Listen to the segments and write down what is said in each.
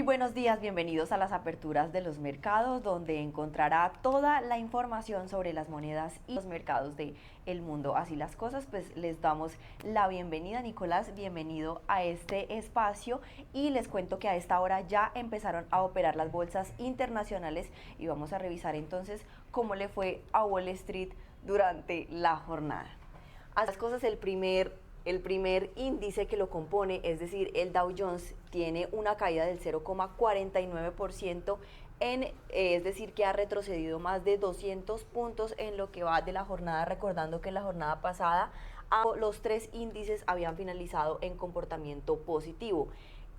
buenos días, bienvenidos a las aperturas de los mercados, donde encontrará toda la información sobre las monedas y los mercados del mundo. Así las cosas, pues les damos la bienvenida. Nicolás, bienvenido a este espacio y les cuento que a esta hora ya empezaron a operar las bolsas internacionales y vamos a revisar entonces cómo le fue a Wall Street durante la jornada. Así las cosas, el primer índice que lo compone, es decir, el Dow Jones, tiene una caída del 0,49%, es decir, que ha retrocedido más de 200 puntos en lo que va de la jornada, recordando que en la jornada pasada los tres índices habían finalizado en comportamiento positivo.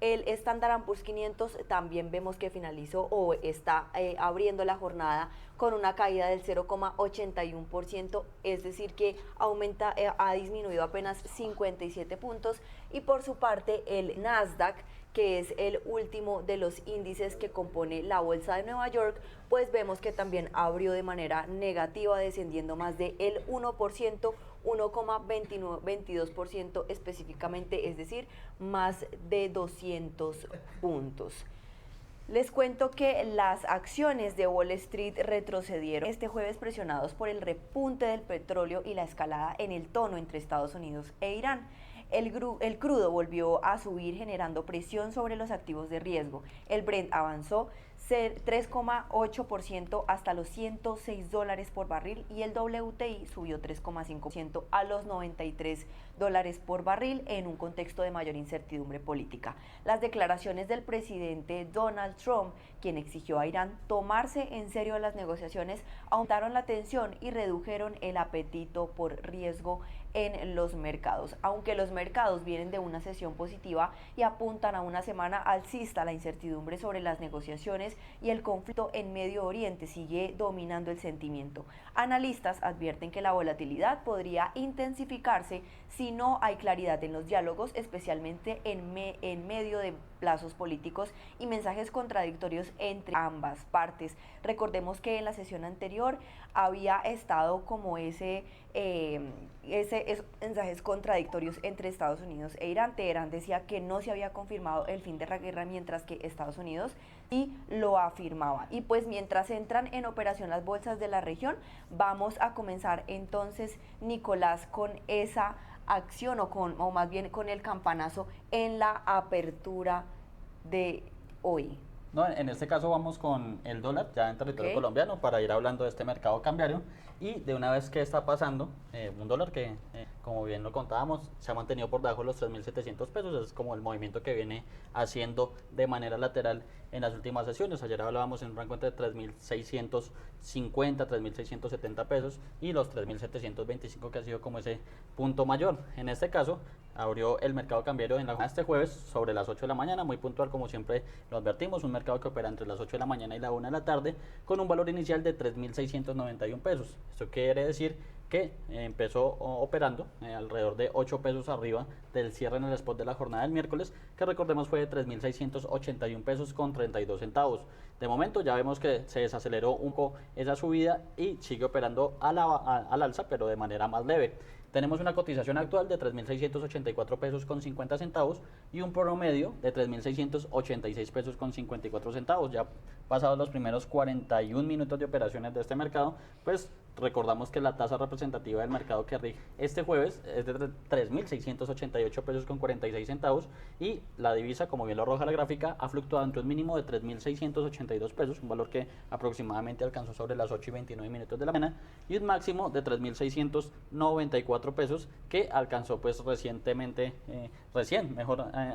El Standard & Poor's 500 también vemos que finalizó o está abriendo la jornada con una caída del 0,81%, es decir que ha disminuido apenas 57 puntos. Y por su parte el Nasdaq, que es el último de los índices que compone la bolsa de Nueva York, pues vemos que también abrió de manera negativa, descendiendo más del 1%, 1,22% específicamente, es decir, más de 200 puntos. Les cuento que las acciones de Wall Street retrocedieron este jueves, presionados por el repunte del petróleo y la escalada en el tono entre Estados Unidos e Irán. El crudo volvió a subir, generando presión sobre los activos de riesgo. El Brent avanzó 3,8% hasta los $106 por barril y el WTI subió 3,5% a los $93 por barril en un contexto de mayor incertidumbre política. Las declaraciones del presidente Donald Trump, quien exigió a Irán tomarse en serio las negociaciones, aumentaron la tensión y redujeron el apetito por riesgo en los mercados. Aunque los mercados vienen de una sesión positiva y apuntan a una semana alcista, la incertidumbre sobre las negociaciones y el conflicto en Medio Oriente sigue dominando el sentimiento. Analistas advierten que la volatilidad podría intensificarse si no hay claridad en los diálogos, especialmente en medio de plazos políticos y mensajes contradictorios entre ambas partes. Recordemos que en la sesión anterior había estado como esos mensajes contradictorios entre Estados Unidos e Irán. Teherán decía que no se había confirmado el fin de la guerra, mientras que Estados Unidos sí lo afirmaba. Y pues mientras entran en operación las bolsas de la región, vamos a comenzar entonces, Nicolás, con esa acción o más bien con el campanazo en la apertura de hoy. No, en este caso vamos con el dólar ya en territorio colombiano para ir hablando de este mercado cambiario y de una vez que está pasando un dólar que como bien lo contábamos se ha mantenido por debajo de los 3.700 pesos, es como el movimiento que viene haciendo de manera lateral en las últimas sesiones. Ayer hablábamos en un rango entre 3.650, 3.670 pesos y los 3.725 que ha sido como ese punto mayor. En este caso abrió el mercado cambiario en este jueves sobre las 8 de la mañana, muy puntual como siempre lo advertimos, un mercado que opera entre las 8 de la mañana y la 1 de la tarde con un valor inicial de 3.691 pesos. Esto quiere decir que empezó operando alrededor de 8 pesos arriba del cierre en el spot de la jornada del miércoles, que recordemos fue de 3.681 pesos con 32 centavos. De momento ya vemos que se desaceleró un poco esa subida y sigue operando al alza, pero de manera más leve. Tenemos una cotización actual de 3.684 pesos con 50 centavos y un promedio de 3.686 pesos con 54 centavos. Ya pasados los primeros 41 minutos de operaciones de este mercado, pues recordamos que la tasa representativa del mercado que rige este jueves es de 3.688 pesos con 46 centavos y la divisa, como bien lo arroja la gráfica, ha fluctuado entre un mínimo de 3.682 pesos, un valor que aproximadamente alcanzó sobre las 8 y 29 minutos de la mañana, y un máximo de 3.694 pesos que alcanzó pues recientemente,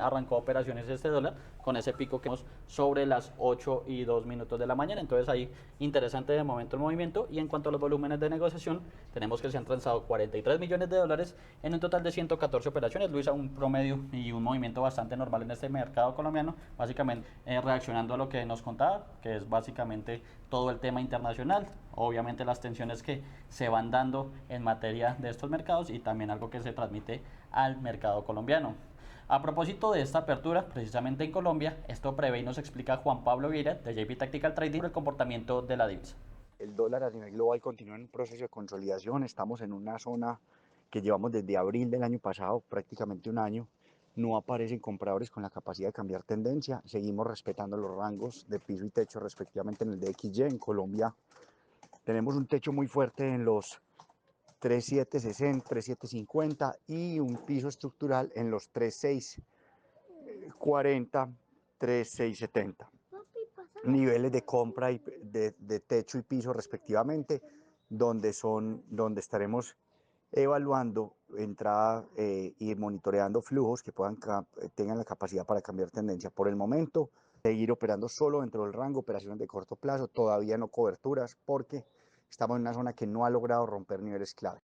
arrancó operaciones este dólar con ese pico que vemos sobre las 8 y 2 minutos de la mañana. Entonces ahí interesante de momento el movimiento. Y en cuanto a los volúmenes de negociación, tenemos que se han transado 43 millones de dólares en un total de 114 operaciones. Luisa, un promedio y un movimiento bastante normal en este mercado colombiano, básicamente reaccionando a lo que nos contaba, que es básicamente todo el tema internacional, obviamente las tensiones que se van dando en materia de estos mercados y también algo que se transmite al mercado colombiano. A propósito de esta apertura, precisamente en Colombia, esto prevé y nos explica Juan Pablo Vieira de JP Tactical Trading el comportamiento de la divisa. El dólar a nivel global continúa en un proceso de consolidación, estamos en una zona que llevamos desde abril del año pasado, prácticamente un año, no aparecen compradores con la capacidad de cambiar tendencia. Seguimos respetando los rangos de piso y techo respectivamente en el DXY. En Colombia tenemos un techo muy fuerte en los 3.760, 3.750 y un piso estructural en los 3.640, 3.670. Niveles de compra y de techo y piso respectivamente, donde estaremos evaluando entrada y monitoreando flujos que tengan la capacidad para cambiar tendencia. Por el momento, seguir operando solo dentro del rango, operaciones de corto plazo, todavía no coberturas, porque estamos en una zona que no ha logrado romper niveles clave.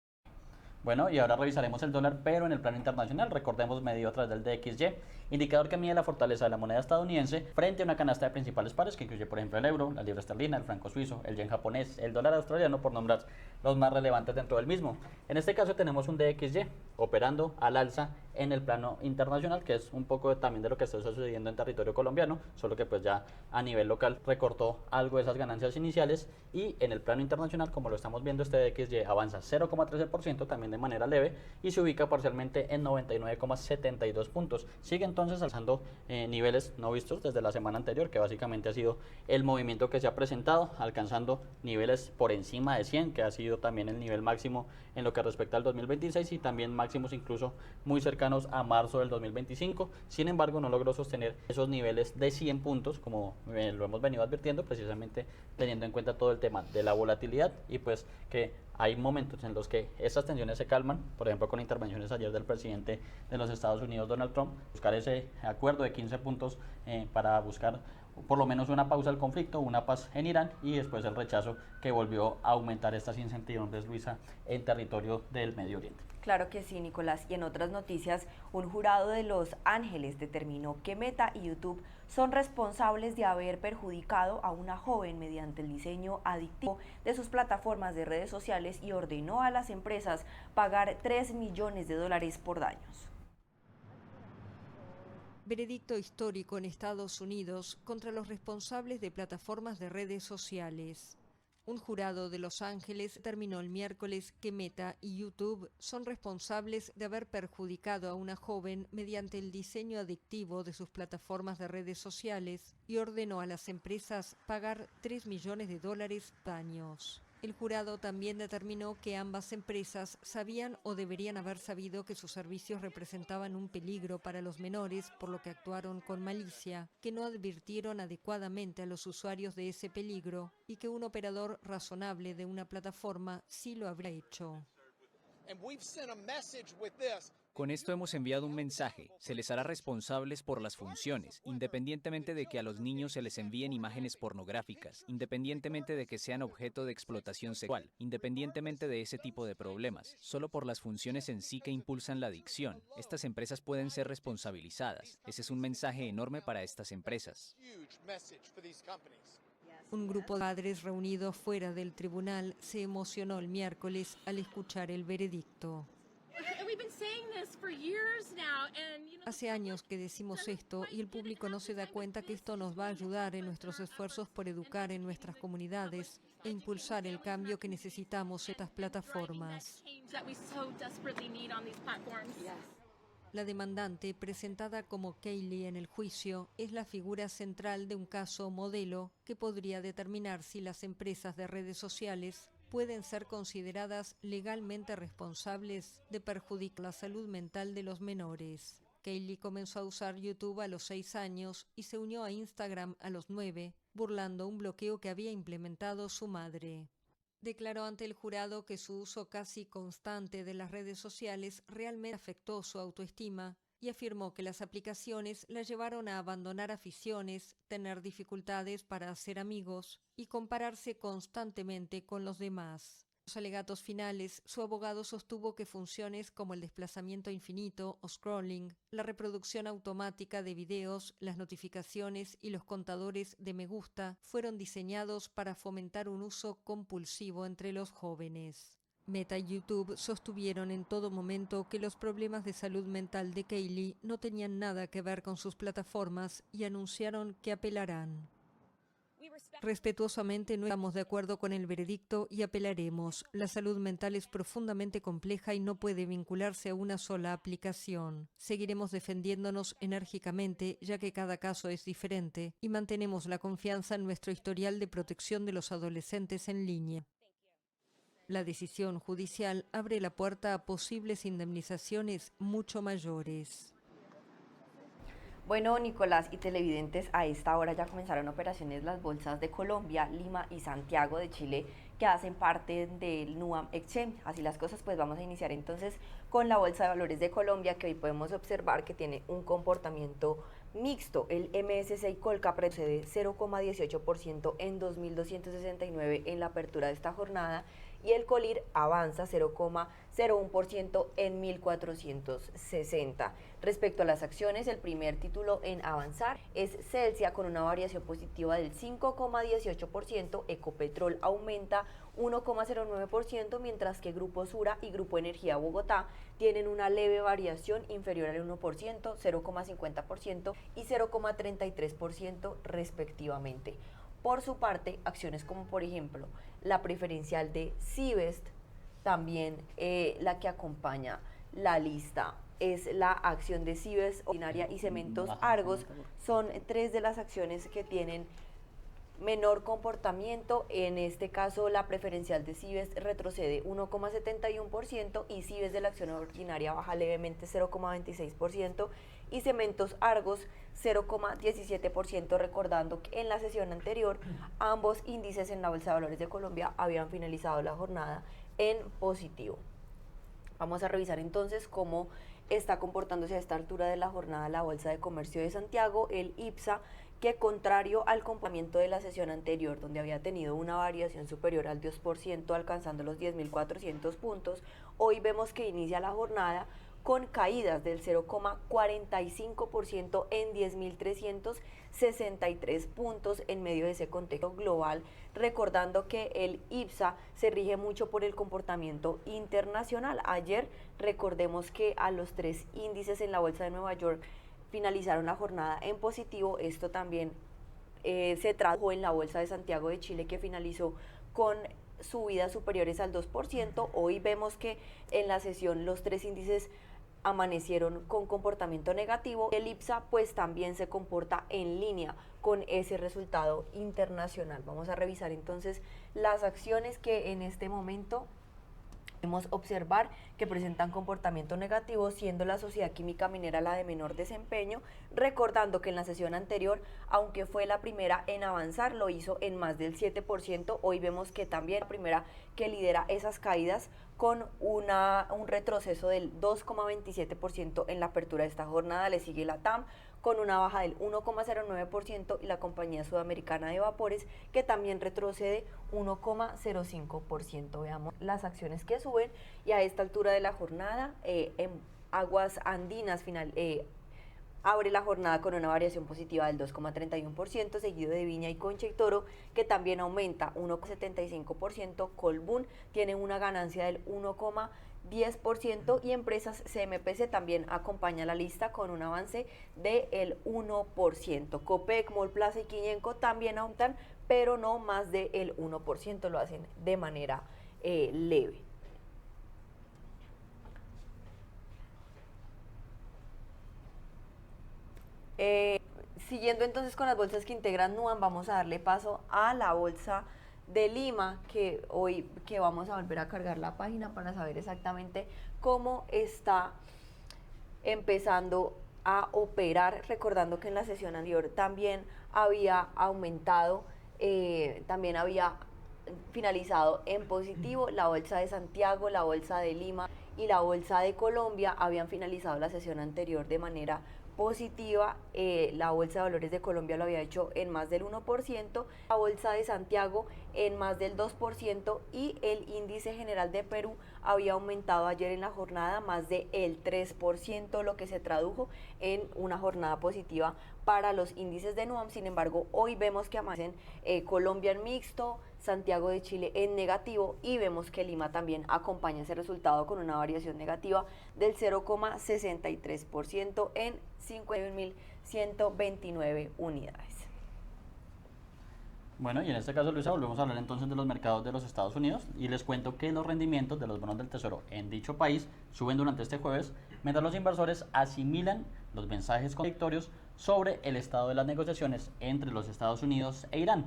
Bueno, y ahora revisaremos el dólar, pero en el plano internacional, recordemos medido a través del DXY, indicador que mide la fortaleza de la moneda estadounidense frente a una canasta de principales pares que incluye, por ejemplo, el euro, la libra esterlina, el franco suizo, el yen japonés, el dólar australiano, por nombrar los más relevantes dentro del mismo. En este caso tenemos un DXY operando al alza en el plano internacional, que es un poco también de lo que está sucediendo en territorio colombiano, solo que pues ya a nivel local recortó algo de esas ganancias iniciales, y en el plano internacional, como lo estamos viendo, este DXY avanza 0,13% también de manera leve y se ubica parcialmente en 99,72 puntos. Sigue entonces alzando niveles no vistos desde la semana anterior, que básicamente ha sido el movimiento que se ha presentado, alcanzando niveles por encima de 100, que ha sido también el nivel máximo en lo que respecta al 2026 y también máximos incluso muy cercanos a marzo del 2025. Sin embargo, no logró sostener esos niveles de 100 puntos, como lo hemos venido advirtiendo, precisamente teniendo en cuenta todo el tema de la volatilidad y pues que hay momentos en los que estas tensiones se calman, por ejemplo con intervenciones ayer del presidente de los Estados Unidos, Donald Trump, buscar ese acuerdo de 15 puntos para buscar por lo menos una pausa del conflicto, una paz en Irán, y después el rechazo que volvió a aumentar estas incertidumbres, Luisa, en territorio del Medio Oriente. Claro que sí, Nicolás. Y en otras noticias, un jurado de Los Ángeles determinó que Meta y YouTube son responsables de haber perjudicado a una joven mediante el diseño adictivo de sus plataformas de redes sociales y ordenó a las empresas pagar $3 millones por daños. Veredicto histórico en Estados Unidos contra los responsables de plataformas de redes sociales. Un jurado de Los Ángeles determinó el miércoles que Meta y YouTube son responsables de haber perjudicado a una joven mediante el diseño adictivo de sus plataformas de redes sociales y ordenó a las empresas pagar $3 millones daños. El jurado también determinó que ambas empresas sabían o deberían haber sabido que sus servicios representaban un peligro para los menores, por lo que actuaron con malicia, que no advirtieron adecuadamente a los usuarios de ese peligro y que un operador razonable de una plataforma sí lo habría hecho. Con esto hemos enviado un mensaje. Se les hará responsables por las funciones, independientemente de que a los niños se les envíen imágenes pornográficas, independientemente de que sean objeto de explotación sexual, independientemente de ese tipo de problemas, solo por las funciones en sí que impulsan la adicción. Estas empresas pueden ser responsabilizadas. Ese es un mensaje enorme para estas empresas. Un grupo de padres reunidos fuera del tribunal se emocionó el miércoles al escuchar el veredicto. Hace años que decimos esto y el público no se da cuenta que esto nos va a ayudar en nuestros esfuerzos por educar en nuestras comunidades e impulsar el cambio que necesitamos en estas plataformas. La demandante, presentada como Kaylee en el juicio, es la figura central de un caso modelo que podría determinar si las empresas de redes sociales pueden ser consideradas legalmente responsables de perjudicar la salud mental de los menores. Kaylee comenzó a usar YouTube a los 6 años y se unió a Instagram a los 9, burlando un bloqueo que había implementado su madre. Declaró ante el jurado que su uso casi constante de las redes sociales realmente afectó su autoestima y afirmó que las aplicaciones la llevaron a abandonar aficiones, tener dificultades para hacer amigos y compararse constantemente con los demás. En los alegatos finales, su abogado sostuvo que funciones como el desplazamiento infinito o scrolling, la reproducción automática de videos, las notificaciones y los contadores de me gusta fueron diseñados para fomentar un uso compulsivo entre los jóvenes. Meta y YouTube sostuvieron en todo momento que los problemas de salud mental de Kaylee no tenían nada que ver con sus plataformas y anunciaron que apelarán. Respetuosamente no estamos de acuerdo con el veredicto y apelaremos. La salud mental es profundamente compleja y no puede vincularse a una sola aplicación. Seguiremos defendiéndonos enérgicamente, ya que cada caso es diferente, y mantenemos la confianza en nuestro historial de protección de los adolescentes en línea. La decisión judicial abre la puerta a posibles indemnizaciones mucho mayores. Bueno, Nicolás y televidentes, a esta hora ya comenzaron operaciones las bolsas de Colombia, Lima y Santiago de Chile, que hacen parte del NUAM Exchange. Así las cosas, pues vamos a iniciar entonces con la Bolsa de Valores de Colombia, que hoy podemos observar que tiene un comportamiento mixto. El MSCI Colca retrocede 0,18% en 2.269 en la apertura de esta jornada, y el Colir avanza 0,01% en 1.460. Respecto a las acciones, el primer título en avanzar es Celsia con una variación positiva del 5,18%, Ecopetrol aumenta 1,09%, mientras que Grupo Sura y Grupo Energía Bogotá tienen una leve variación inferior al 1%, 0,50% y 0,33% respectivamente. Por su parte, acciones como por ejemplo la preferencial de Cibest, también la que acompaña la lista es la acción de Cibest Ordinaria y Cementos Argos, son tres de las acciones que tienen menor comportamiento. En este caso la preferencial de Cibest retrocede 1,71% y Cibest de la acción ordinaria baja levemente 0,26% y Cementos Argos 0,17%, recordando que en la sesión anterior ambos índices en la Bolsa de Valores de Colombia habían finalizado la jornada en positivo. Vamos a revisar entonces cómo está comportándose a esta altura de la jornada la Bolsa de Comercio de Santiago, el IPSA, que contrario al comportamiento de la sesión anterior, donde había tenido una variación superior al 2%, alcanzando los 10.400 puntos, hoy vemos que inicia la jornada con caídas del 0,45% en 10.363 puntos en medio de ese contexto global, recordando que el IPSA se rige mucho por el comportamiento internacional. Ayer recordemos que a los tres índices en la Bolsa de Nueva York finalizaron la jornada en positivo. Esto también se tradujo en la Bolsa de Santiago de Chile, que finalizó con subidas superiores al 2%. Hoy vemos que en la sesión los tres índices amanecieron con comportamiento negativo. El IPSA pues también se comporta en línea con ese resultado internacional. Vamos a revisar entonces las acciones que en este momento podemos observar que presentan comportamiento negativo, siendo la Sociedad Química Minera la de menor desempeño, recordando que en la sesión anterior, aunque fue la primera en avanzar, lo hizo en más del 7%, hoy vemos que también la primera que lidera esas caídas con un retroceso del 2,27% en la apertura de esta jornada. Le sigue la TAM con una baja del 1,09% y la compañía sudamericana de vapores, que también retrocede 1,05%. Veamos las acciones que suben, y a esta altura de la jornada en Aguas Andinas abre la jornada con una variación positiva del 2,31%, seguido de Viña y Concha y Toro, que también aumenta 1,75%. Colbún tiene una ganancia del 1,10% y Empresas CMPC también acompaña la lista con un avance del 1%. Copec, Mallplaza y Quiñenco también aumentan, pero no más del 1%, lo hacen de manera leve. Siguiendo entonces con las bolsas que integran NUAM, vamos a darle paso a la Bolsa de Lima, que hoy vamos a volver a cargar la página para saber exactamente cómo está empezando a operar, recordando que en la sesión anterior también había aumentado, también había finalizado en positivo. La Bolsa de Santiago, la Bolsa de Lima y la Bolsa de Colombia habían finalizado la sesión anterior de manera positiva. La Bolsa de Valores de Colombia lo había hecho en más del 1%, la Bolsa de Santiago en más del 2% y el índice general de Perú había aumentado ayer en la jornada más del 3%, lo que se tradujo en una jornada positiva para los índices de NUAM. Sin embargo, hoy vemos que amanecen Colombia en mixto, Santiago de Chile en negativo, y vemos que Lima también acompaña ese resultado con una variación negativa del 0,63% en 51.129 unidades. Bueno, y en este caso, Luisa, volvemos a hablar entonces de los mercados de los Estados Unidos y les cuento que los rendimientos de los bonos del Tesoro en dicho país suben durante este jueves, mientras los inversores asimilan los mensajes contradictorios sobre el estado de las negociaciones entre los Estados Unidos e Irán.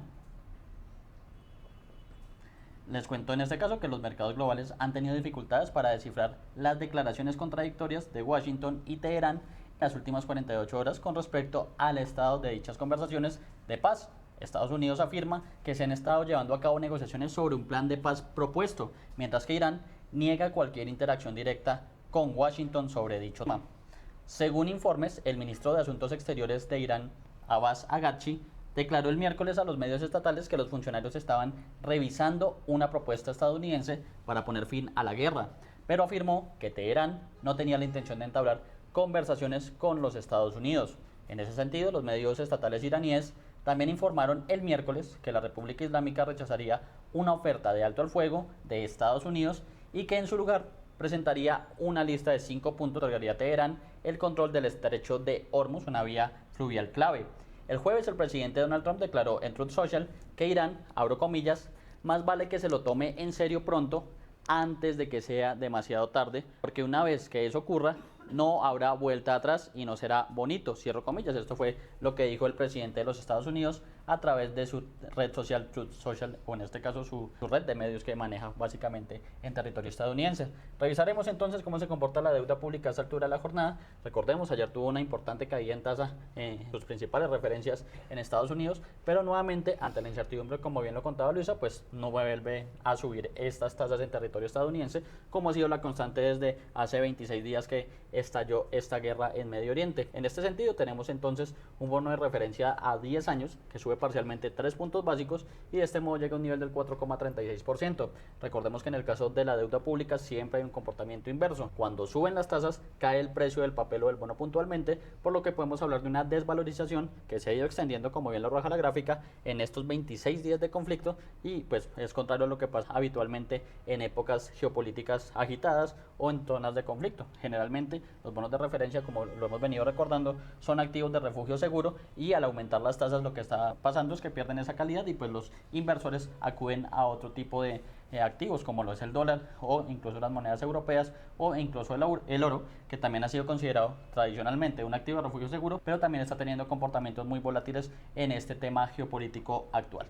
Les cuento en este caso que los mercados globales han tenido dificultades para descifrar las declaraciones contradictorias de Washington y Teherán en las últimas 48 horas con respecto al estado de dichas conversaciones de paz. Estados Unidos afirma que se han estado llevando a cabo negociaciones sobre un plan de paz propuesto, mientras que Irán niega cualquier interacción directa con Washington sobre dicho tema. Según informes, el ministro de Asuntos Exteriores de Irán, Abbas Araghchi, declaró el miércoles a los medios estatales que los funcionarios estaban revisando una propuesta estadounidense para poner fin a la guerra, pero afirmó que Teherán no tenía la intención de entablar conversaciones con los Estados Unidos. En ese sentido, los medios estatales iraníes también informaron el miércoles que la República Islámica rechazaría una oferta de alto al fuego de Estados Unidos y que en su lugar presentaría una lista de 5 puntos que otorgaría a Teherán el control del estrecho de Hormuz, una vía fluvial clave. El jueves el presidente Donald Trump declaró en Truth Social que Irán, abro comillas, más vale que se lo tome en serio pronto antes de que sea demasiado tarde, porque una vez que eso ocurra, no habrá vuelta atrás y no será bonito, cierro comillas. Esto fue lo que dijo el presidente de los Estados Unidos a través de su red social Truth Social, o en este caso su red de medios que maneja básicamente en territorio estadounidense. Revisaremos entonces cómo se comporta la deuda pública a esta altura de la jornada. Recordemos, ayer tuvo una importante caída en tasa en sus principales referencias en Estados Unidos, pero nuevamente ante la incertidumbre, como bien lo contaba Luisa, pues no vuelve a subir estas tasas en territorio estadounidense, como ha sido la constante desde hace 26 días que estalló esta guerra en Medio Oriente. En este sentido, tenemos entonces un bono de referencia a 10 años que sube parcialmente 3 puntos básicos y de este modo llega a un nivel del 4,36%. Recordemos que en el caso de la deuda pública siempre hay un comportamiento inverso. Cuando suben las tasas, cae el precio del papel o del bono puntualmente, por lo que podemos hablar de una desvalorización que se ha ido extendiendo, como bien lo arroja la gráfica, en estos 26 días de conflicto y pues es contrario a lo que pasa habitualmente en épocas geopolíticas agitadas o en zonas de conflicto. Generalmente los bonos de referencia, como lo hemos venido recordando, son activos de refugio seguro y al aumentar las tasas lo que está pasando es que pierden esa calidad y pues los inversores acuden a otro tipo de activos como lo es el dólar o incluso las monedas europeas o incluso el oro, que también ha sido considerado tradicionalmente un activo de refugio seguro, pero también está teniendo comportamientos muy volátiles en este tema geopolítico actual.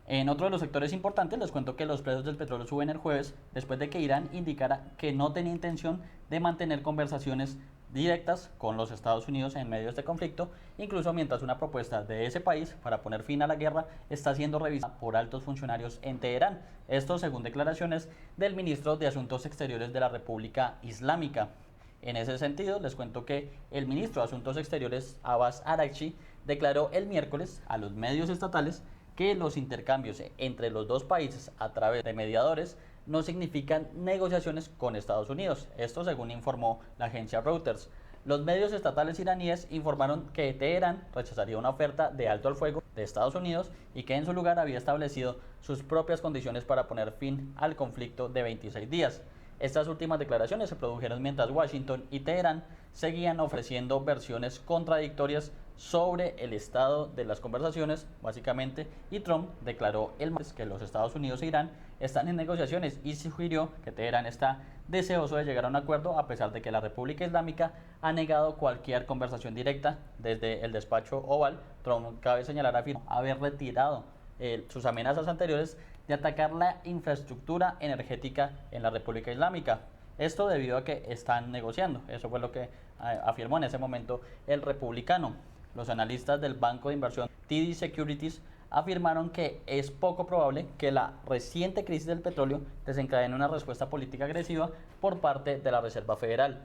En otro de los sectores importantes les cuento que los precios del petróleo suben el jueves después de que Irán indicara que no tenía intención de mantener conversaciones directas con los Estados Unidos en medio de este conflicto, incluso mientras una propuesta de ese país para poner fin a la guerra está siendo revisada por altos funcionarios en Teherán. Esto según declaraciones del ministro de Asuntos Exteriores de la República Islámica. En ese sentido, les cuento que el ministro de Asuntos Exteriores, Abbas Araghchi, declaró el miércoles a los medios estatales que los intercambios entre los dos países a través de mediadores no significan negociaciones con Estados Unidos. Esto según informó la agencia Reuters. Los medios estatales iraníes informaron que Teherán rechazaría una oferta de alto al fuego de Estados Unidos y que en su lugar había establecido sus propias condiciones para poner fin al conflicto de 26 días. Estas últimas declaraciones se produjeron mientras Washington y Teherán seguían ofreciendo versiones contradictorias sobre el estado de las conversaciones, básicamente, y Trump declaró el martes que los Estados Unidos e Irán están en negociaciones y sugirió que Teherán está deseoso de llegar a un acuerdo a pesar de que la República Islámica ha negado cualquier conversación directa. Desde el despacho Oval, Trump, cabe señalar, afirmó haber retirado sus amenazas anteriores de atacar la infraestructura energética en la República Islámica. Esto debido a que están negociando. Eso fue lo que afirmó en ese momento el republicano. Los analistas del banco de inversión TD Securities afirmaron que es poco probable que la reciente crisis del petróleo desencadene una respuesta política agresiva por parte de la Reserva Federal.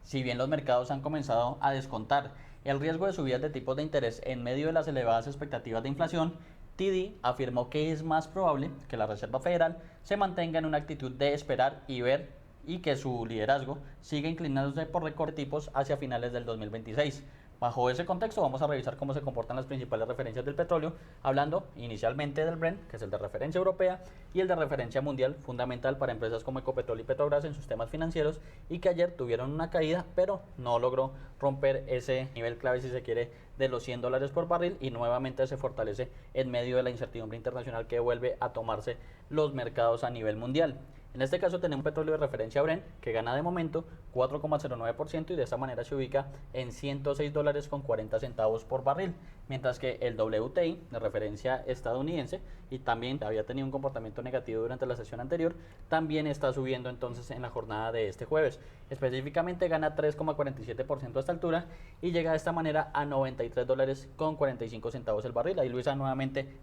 Si bien los mercados han comenzado a descontar el riesgo de subidas de tipos de interés en medio de las elevadas expectativas de inflación, TD afirmó que es más probable que la Reserva Federal se mantenga en una actitud de esperar y ver y que su liderazgo siga inclinándose por recorte de tipos hacia finales del 2026. Bajo ese contexto vamos a revisar cómo se comportan las principales referencias del petróleo, hablando inicialmente del Brent, que es el de referencia europea, y el de referencia mundial, fundamental para empresas como Ecopetrol y Petrobras en sus temas financieros, y que ayer tuvieron una caída, pero no logró romper ese nivel clave, si se quiere, de los $100 por barril, y nuevamente se fortalece en medio de la incertidumbre internacional que vuelve a tomarse los mercados a nivel mundial. En este caso tenemos un petróleo de referencia Brent que gana de momento 4,09% y de esta manera se ubica en $106.40 por barril, mientras que el WTI de referencia estadounidense, y también había tenido un comportamiento negativo durante la sesión anterior, también está subiendo entonces en la jornada de este jueves. Específicamente gana 3,47% a esta altura y llega de esta manera a $93.45 el barril. Ahí Luisa, nuevamente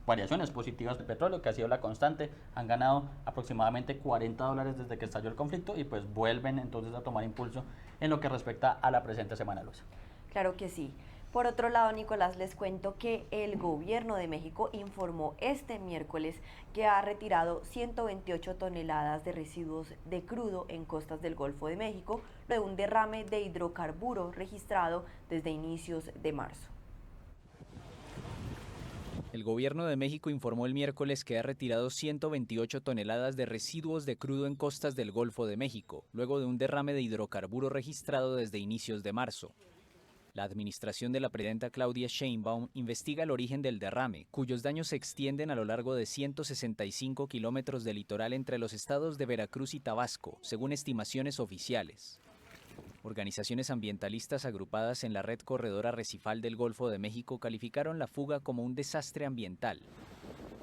variaciones positivas del petróleo, que ha sido la constante. Han ganado aproximadamente $40 desde que estalló el conflicto y pues vuelven entonces a tomar impulso en lo que respecta a la presente semana, Luisa. Claro que sí. Por otro lado, Nicolás, les cuento que el gobierno de México informó este miércoles que ha retirado 128 toneladas de residuos de crudo en costas del Golfo de México de un derrame de hidrocarburo registrado desde inicios de marzo. El gobierno de México informó el miércoles que ha retirado 128 toneladas de residuos de crudo en costas del Golfo de México, luego de un derrame de hidrocarburo registrado desde inicios de marzo. La administración de la presidenta Claudia Sheinbaum investiga el origen del derrame, cuyos daños se extienden a lo largo de 165 kilómetros de litoral entre los estados de Veracruz y Tabasco, según estimaciones oficiales. Organizaciones ambientalistas agrupadas en la red corredora arrecifal del Golfo de México calificaron la fuga como un desastre ambiental.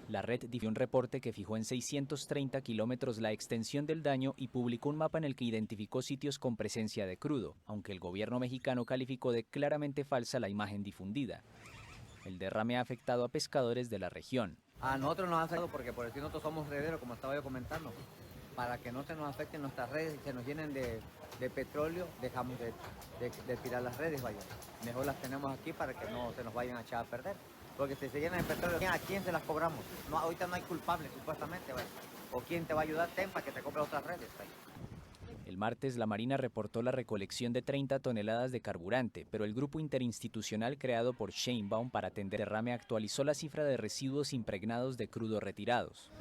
La red difundió un reporte que fijó en 630 kilómetros la extensión del daño y publicó un mapa en el que identificó sitios con presencia de crudo, aunque el gobierno mexicano calificó de claramente falsa la imagen difundida. El derrame ha afectado a pescadores de la región. A nosotros nos ha afectado porque por decir nosotros somos rederos, como estaba yo comentando. Para que no se nos afecten nuestras redes y se nos llenen de petróleo, dejamos de tirar las redes, vaya. Mejor las tenemos aquí para que no se nos vayan a echar a perder. Porque si se llenan de petróleo, ¿a quién se las cobramos? No, ahorita no hay culpables, supuestamente, vaya. ¿O quién te va a ayudar? Ten para que te compre otras redes, vaya. El martes, la Marina reportó la recolección de 30 toneladas de carburante, pero el grupo interinstitucional creado por Sheinbaum para atender el derrame actualizó la cifra de residuos impregnados de crudo retirados.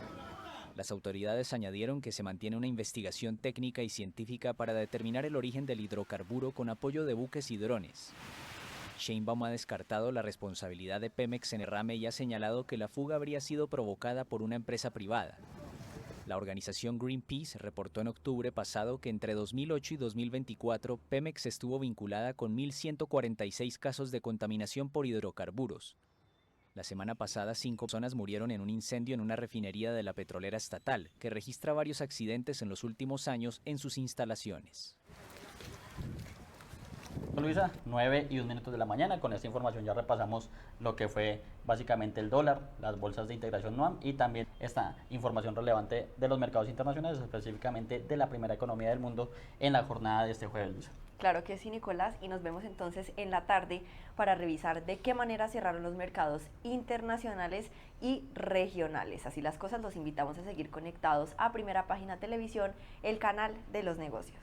Las autoridades añadieron que se mantiene una investigación técnica y científica para determinar el origen del hidrocarburo con apoyo de buques y drones. Sheinbaum ha descartado la responsabilidad de Pemex en el derrame y ha señalado que la fuga habría sido provocada por una empresa privada. La organización Greenpeace reportó en octubre pasado que entre 2008 y 2024 Pemex estuvo vinculada con 1.146 casos de contaminación por hidrocarburos. La semana pasada 5 personas murieron en un incendio en una refinería de la petrolera estatal, que registra varios accidentes en los últimos años en sus instalaciones. Luisa, 9:01 de la mañana. Con esta información ya repasamos lo que fue básicamente el dólar, las bolsas de integración NUAM y también esta información relevante de los mercados internacionales, específicamente de la primera economía del mundo en la jornada de este jueves, Luisa. Claro que sí, Nicolás, y nos vemos entonces en la tarde para revisar de qué manera cerraron los mercados internacionales y regionales. Así las cosas, los invitamos a seguir conectados a Primera Página Televisión, el canal de los negocios.